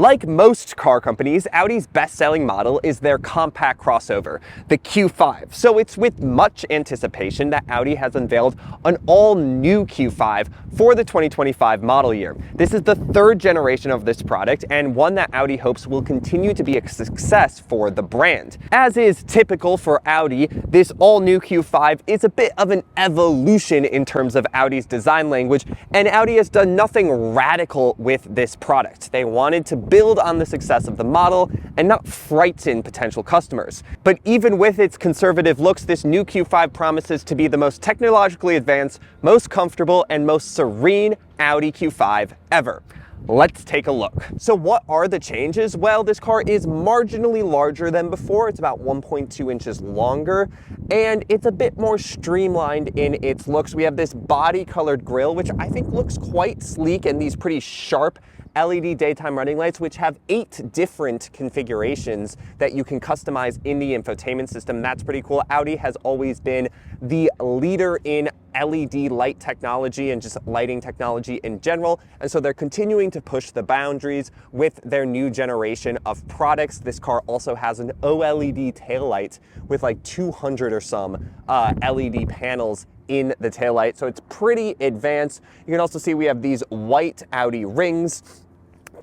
Like most car companies, Audi's best-selling model is their compact crossover, the Q5. So it's with much anticipation that Audi has unveiled an all-new Q5 for the 2025 model year. This is the third generation of this product, and one that Audi hopes will continue to be a success for the brand. As is typical for Audi, this all-new Q5 is a bit of an evolution in terms of Audi's design language, and Audi has done nothing radical with this product. They wanted to build on the success of the model and not frighten potential customers. But even with its conservative looks, this new Q5 promises to be the most technologically advanced, most comfortable, and most serene Audi Q5 ever. Let's take a look. So what are the changes? Well, this car is marginally larger than before. It's about 1.2 inches longer, and it's a bit more streamlined in its looks. We have this body-colored grille, which I think looks quite sleek, and these pretty sharp LED daytime running lights, which have 8 different configurations that you can customize in the infotainment system. That's pretty cool. Audi has always been the leader in LED light technology and just lighting technology in general, and so they're continuing to push the boundaries with their new generation of products. This car also has an OLED taillight with like 200 or some LED panels in the taillight, so it's pretty advanced. You can also see we have these white Audi rings.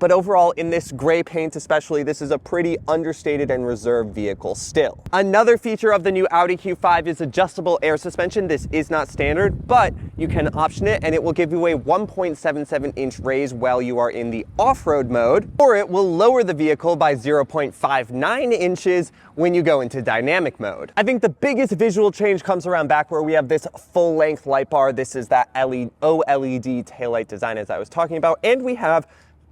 But overall, in this gray paint especially, this is a pretty understated and reserved vehicle still. Another feature of the new Audi Q5 is adjustable air suspension. This is not standard, but you can option it, and it will give you a 1.77-inch raise while you are in the off-road mode, or it will lower the vehicle by 0.59 inches when you go into dynamic mode. I think the biggest visual change comes around back where we have this full-length light bar. This is that OLED taillight design as I was talking about, and we have,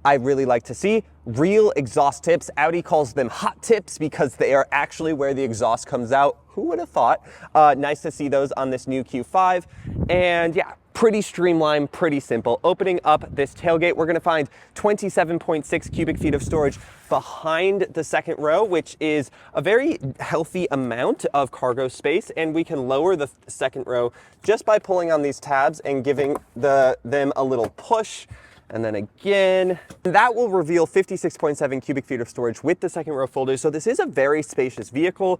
I really like to see, real exhaust tips. Audi calls them hot tips because they are actually where the exhaust comes out. Who would have thought? Nice to see those on this new Q5. And yeah, pretty streamlined, pretty simple. Opening up this tailgate, we're gonna find 27.6 cubic feet of storage behind the second row, which is a very healthy amount of cargo space. And we can lower the second row just by pulling on these tabs and giving them a little push. And then again, that will reveal 56.7 cubic feet of storage with the second row folders. So this is a very spacious vehicle,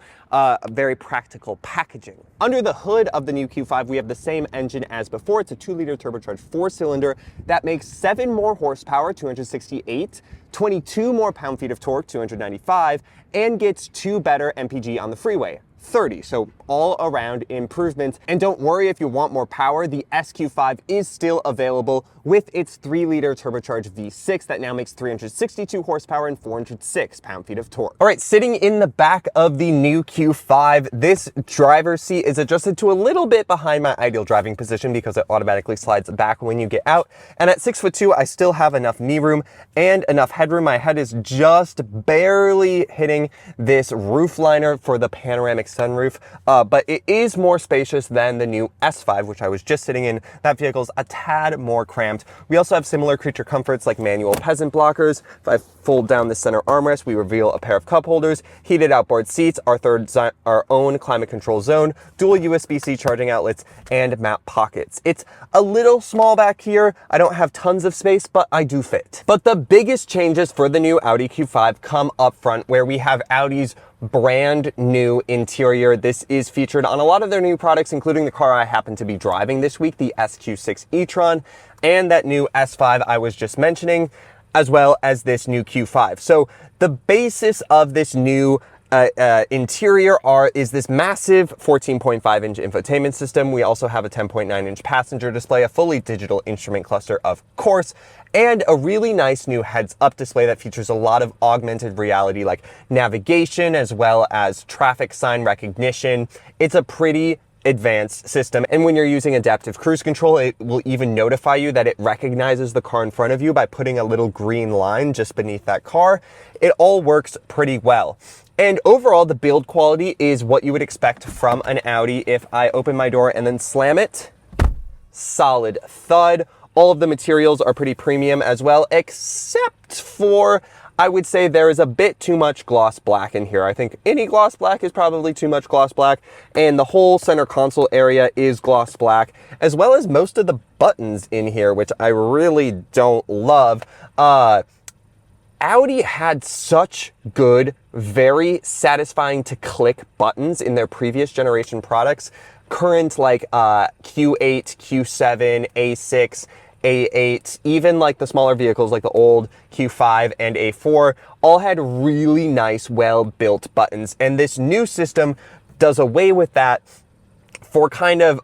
very practical packaging. Under the hood of the new Q5, we have the same engine as before. It's a 2-liter turbocharged 4-cylinder that makes 7 more horsepower, 268, 22 more pound-feet of torque, 295, and gets 2 better MPG on the freeway, 30. So all around improvements. And don't worry if you want more power, the SQ5 is still available with its 3-liter turbocharged V6 that now makes 362 horsepower and 406 pound-feet of torque. All right, sitting in the back of the new Q5, this driver's seat is adjusted to a little bit behind my ideal driving position because it automatically slides back when you get out. And at 6'2", I still have enough knee room and enough headroom. My head is just barely hitting this roof liner for the panoramic sunroof, but it is more spacious than the new S5, which I was just sitting in. That vehicle's a tad more cramped. We also have similar creature comforts like manual peasant blockers. If I fold down the center armrest, we reveal a pair of cup holders, heated outboard seats, our own climate control zone, dual USB-C charging outlets, and map pockets. It's a little small back here. I don't have tons of space, but I do fit. But the biggest changes for the new Audi Q5 come up front, where we have Audi's brand new interior. This is featured on a lot of their new products, including the car I happen to be driving this week, the SQ6 e-tron, and that new S5 I was just mentioning, as well as this new Q5. So the basis of this new interior is this massive 14.5-inch infotainment system. We also have a 10.9-inch passenger display, a fully digital instrument cluster, of course, and a really nice new heads-up display that features a lot of augmented reality like navigation as well as traffic sign recognition. It's a pretty advanced system, and when you're using adaptive cruise control, it will even notify you that it recognizes the car in front of you by putting a little green line just beneath that car. It all works pretty well. And overall, the build quality is what you would expect from an Audi. If I open my door and then slam it, solid thud. All of the materials are pretty premium as well, except for, I would say there is a bit too much gloss black in here. I think any gloss black is probably too much gloss black, and the whole center console area is gloss black, as well as most of the buttons in here, which I really don't love. Audi had such good, very satisfying to click buttons in their previous generation products. Current like Q8, Q7, A6, A8, even like the smaller vehicles like the old Q5 and A4 all had really nice, well-built buttons. And this new system does away with that for kind of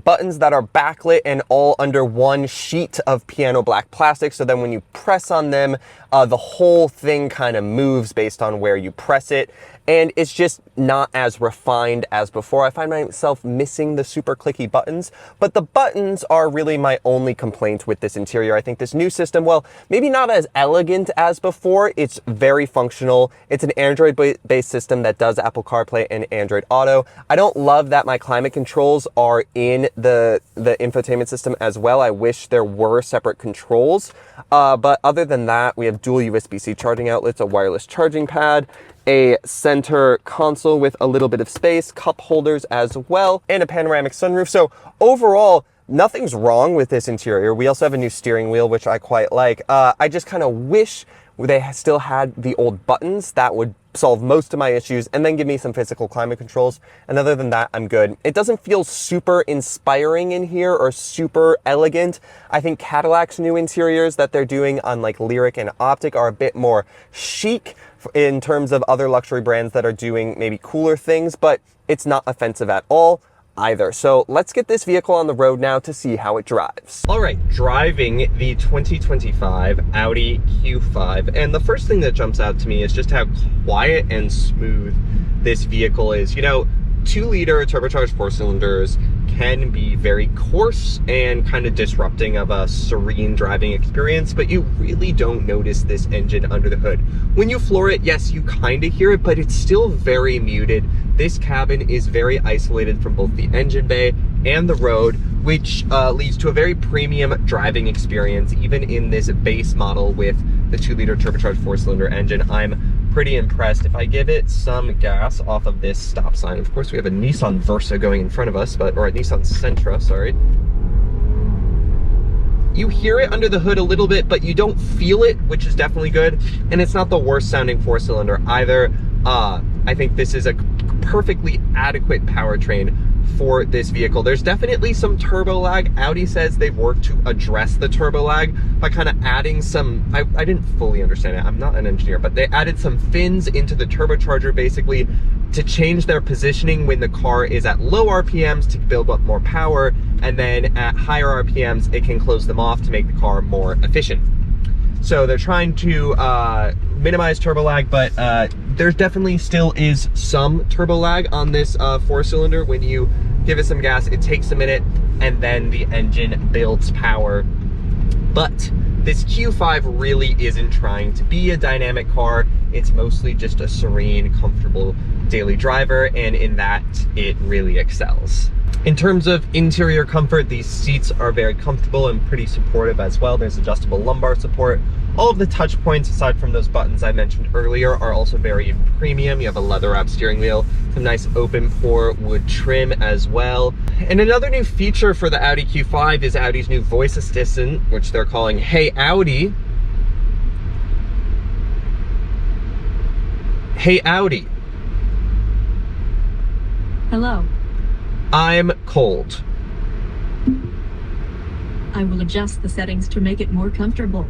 buttons that are backlit and all under one sheet of piano black plastic. So then when you press on them, the whole thing kind of moves based on where you press it. And it's just not as refined as before. I find myself missing the super clicky buttons, but the buttons are really my only complaint with this interior. I think this new system, well, maybe not as elegant as before. It's very functional. It's an Android-based system that does Apple CarPlay and Android Auto. I don't love that my climate controls are in the infotainment system as well. I wish there were separate controls. But other than that, we have dual USB-C charging outlets, a wireless charging pad, a center console with a little bit of space, cup holders as well, and a panoramic sunroof. So overall, nothing's wrong with this interior. We also have a new steering wheel, which I quite like. I just kind of wish they still had the old buttons. That would solve most of my issues and then give me some physical climate controls. And other than that, I'm good. It doesn't feel super inspiring in here or super elegant. I think Cadillac's new interiors that they're doing on like Lyric and Optic are a bit more chic in terms of other luxury brands that are doing maybe cooler things, but it's not offensive at all either. So let's get this vehicle on the road now to see how it drives. All right, driving the 2025 Audi Q5. And the first thing that jumps out to me is just how quiet and smooth this vehicle is. You know, 2-liter turbocharged 4-cylinders can be very coarse and kind of disrupting of a serene driving experience, but you really don't notice this engine under the hood. When you floor it, yes, you kind of hear it, but it's still very muted. This cabin is very isolated from both the engine bay and the road, which leads to a very premium driving experience, even in this base model with the 2-liter turbocharged 4-cylinder engine. I'm pretty impressed. If I give it some gas off of this stop sign, of course we have a Nissan Versa going in front of us, or a Nissan Sentra, sorry. You hear it under the hood a little bit, but you don't feel it, which is definitely good. And it's not the worst sounding 4-cylinder either. I think this is a perfectly adequate powertrain for this vehicle. There's definitely some turbo lag. Audi says they've worked to address the turbo lag by kind of adding some, I didn't fully understand it, I'm not an engineer, but they added some fins into the turbocharger basically to change their positioning when the car is at low RPMs to build up more power, and then at higher RPMs it can close them off to make the car more efficient. So they're trying to minimize turbo lag, but there definitely still is some turbo lag on this 4-cylinder. When you give it some gas, it takes a minute and then the engine builds power. But this Q5 really isn't trying to be a dynamic car. It's mostly just a serene, comfortable daily driver, and in that, it really excels. In terms of interior comfort, these seats are very comfortable and pretty supportive as well. There's adjustable lumbar support. All of the touch points, aside from those buttons I mentioned earlier, are also very premium. You have a leather-wrapped steering wheel, some nice open pore wood trim as well. And another new feature for the Audi Q5 is Audi's new voice assistant, which they're calling Hey Audi. Hey Audi. Hello. I'm cold. I will adjust the settings to make it more comfortable.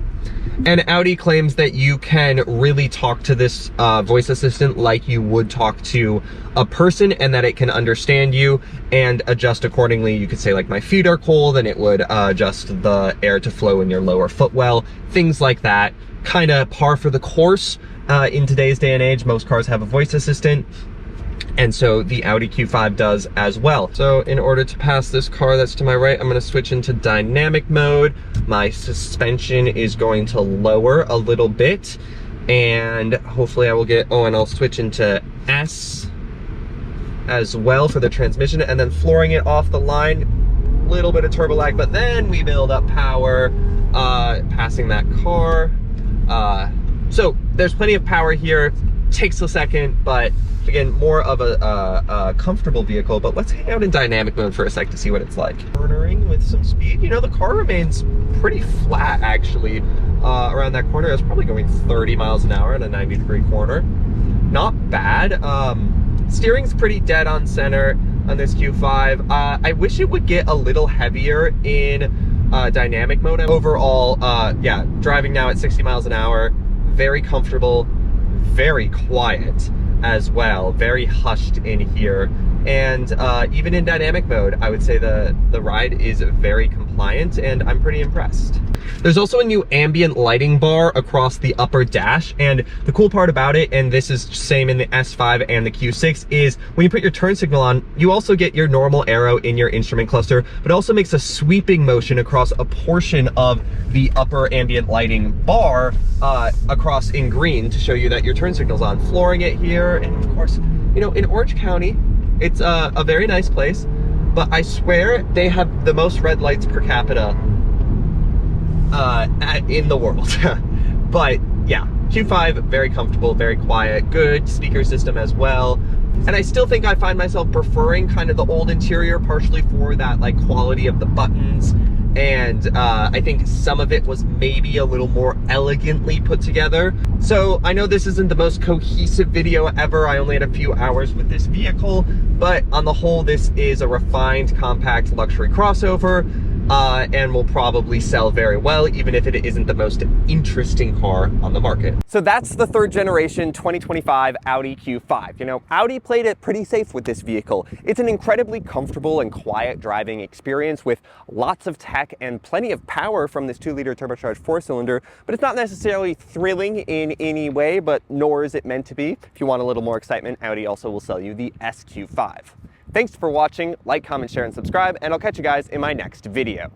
And Audi claims that you can really talk to this voice assistant like you would talk to a person, and that it can understand you and adjust accordingly. You could say like, my feet are cold, and it would adjust the air to flow in your lower footwell, things like that. Kind of par for the course in today's day and age. Most cars have a voice assistant, and so the Audi Q5 does as well. So in order to pass this car that's to my right, I'm gonna switch into dynamic mode. My suspension is going to lower a little bit, and hopefully I will get, oh, and I'll switch into S as well for the transmission, and then flooring it off the line, little bit of turbo lag, but then we build up power passing that car. So there's plenty of power here. Takes a second, but again, more of a comfortable vehicle. But let's hang out in dynamic mode for a sec to see what it's like. Cornering with some speed, you know, the car remains pretty flat actually. around that corner. I was probably going 30 miles an hour in a 90-degree corner. Not bad. Steering's pretty dead on center on this Q5. I wish it would get a little heavier in dynamic mode. Overall, yeah, driving now at 60 miles an hour, very comfortable, very quiet as well, very hushed in here. And even in dynamic mode, I would say the ride is very compliant, and I'm pretty impressed. There's also a new ambient lighting bar across the upper dash, and the cool part about it, and this is same in the S5 and the Q6, is when you put your turn signal on, you also get your normal arrow in your instrument cluster, but it also makes a sweeping motion across a portion of the upper ambient lighting bar across in green to show you that your turn signal's on, flooring it here. And of course, you know, in Orange County, it's a very nice place, but I swear they have the most red lights per capita in the world. But yeah, Q5, very comfortable, very quiet, good speaker system as well. And I still think I find myself preferring kind of the old interior, partially for that like quality of the buttons. And I think some of it was maybe a little more elegantly put together. So I know this isn't the most cohesive video ever. I only had a few hours with this vehicle, but on the whole, this is a refined, compact luxury crossover. And will probably sell very well, even if it isn't the most interesting car on the market. So that's the third generation 2025 Audi Q5. You know, Audi played it pretty safe with this vehicle. It's an incredibly comfortable and quiet driving experience with lots of tech and plenty of power from this 2-liter turbocharged 4-cylinder, but it's not necessarily thrilling in any way, but nor is it meant to be. If you want a little more excitement, Audi also will sell you the SQ5. Thanks for watching. Like, comment, share, and subscribe, and I'll catch you guys in my next video.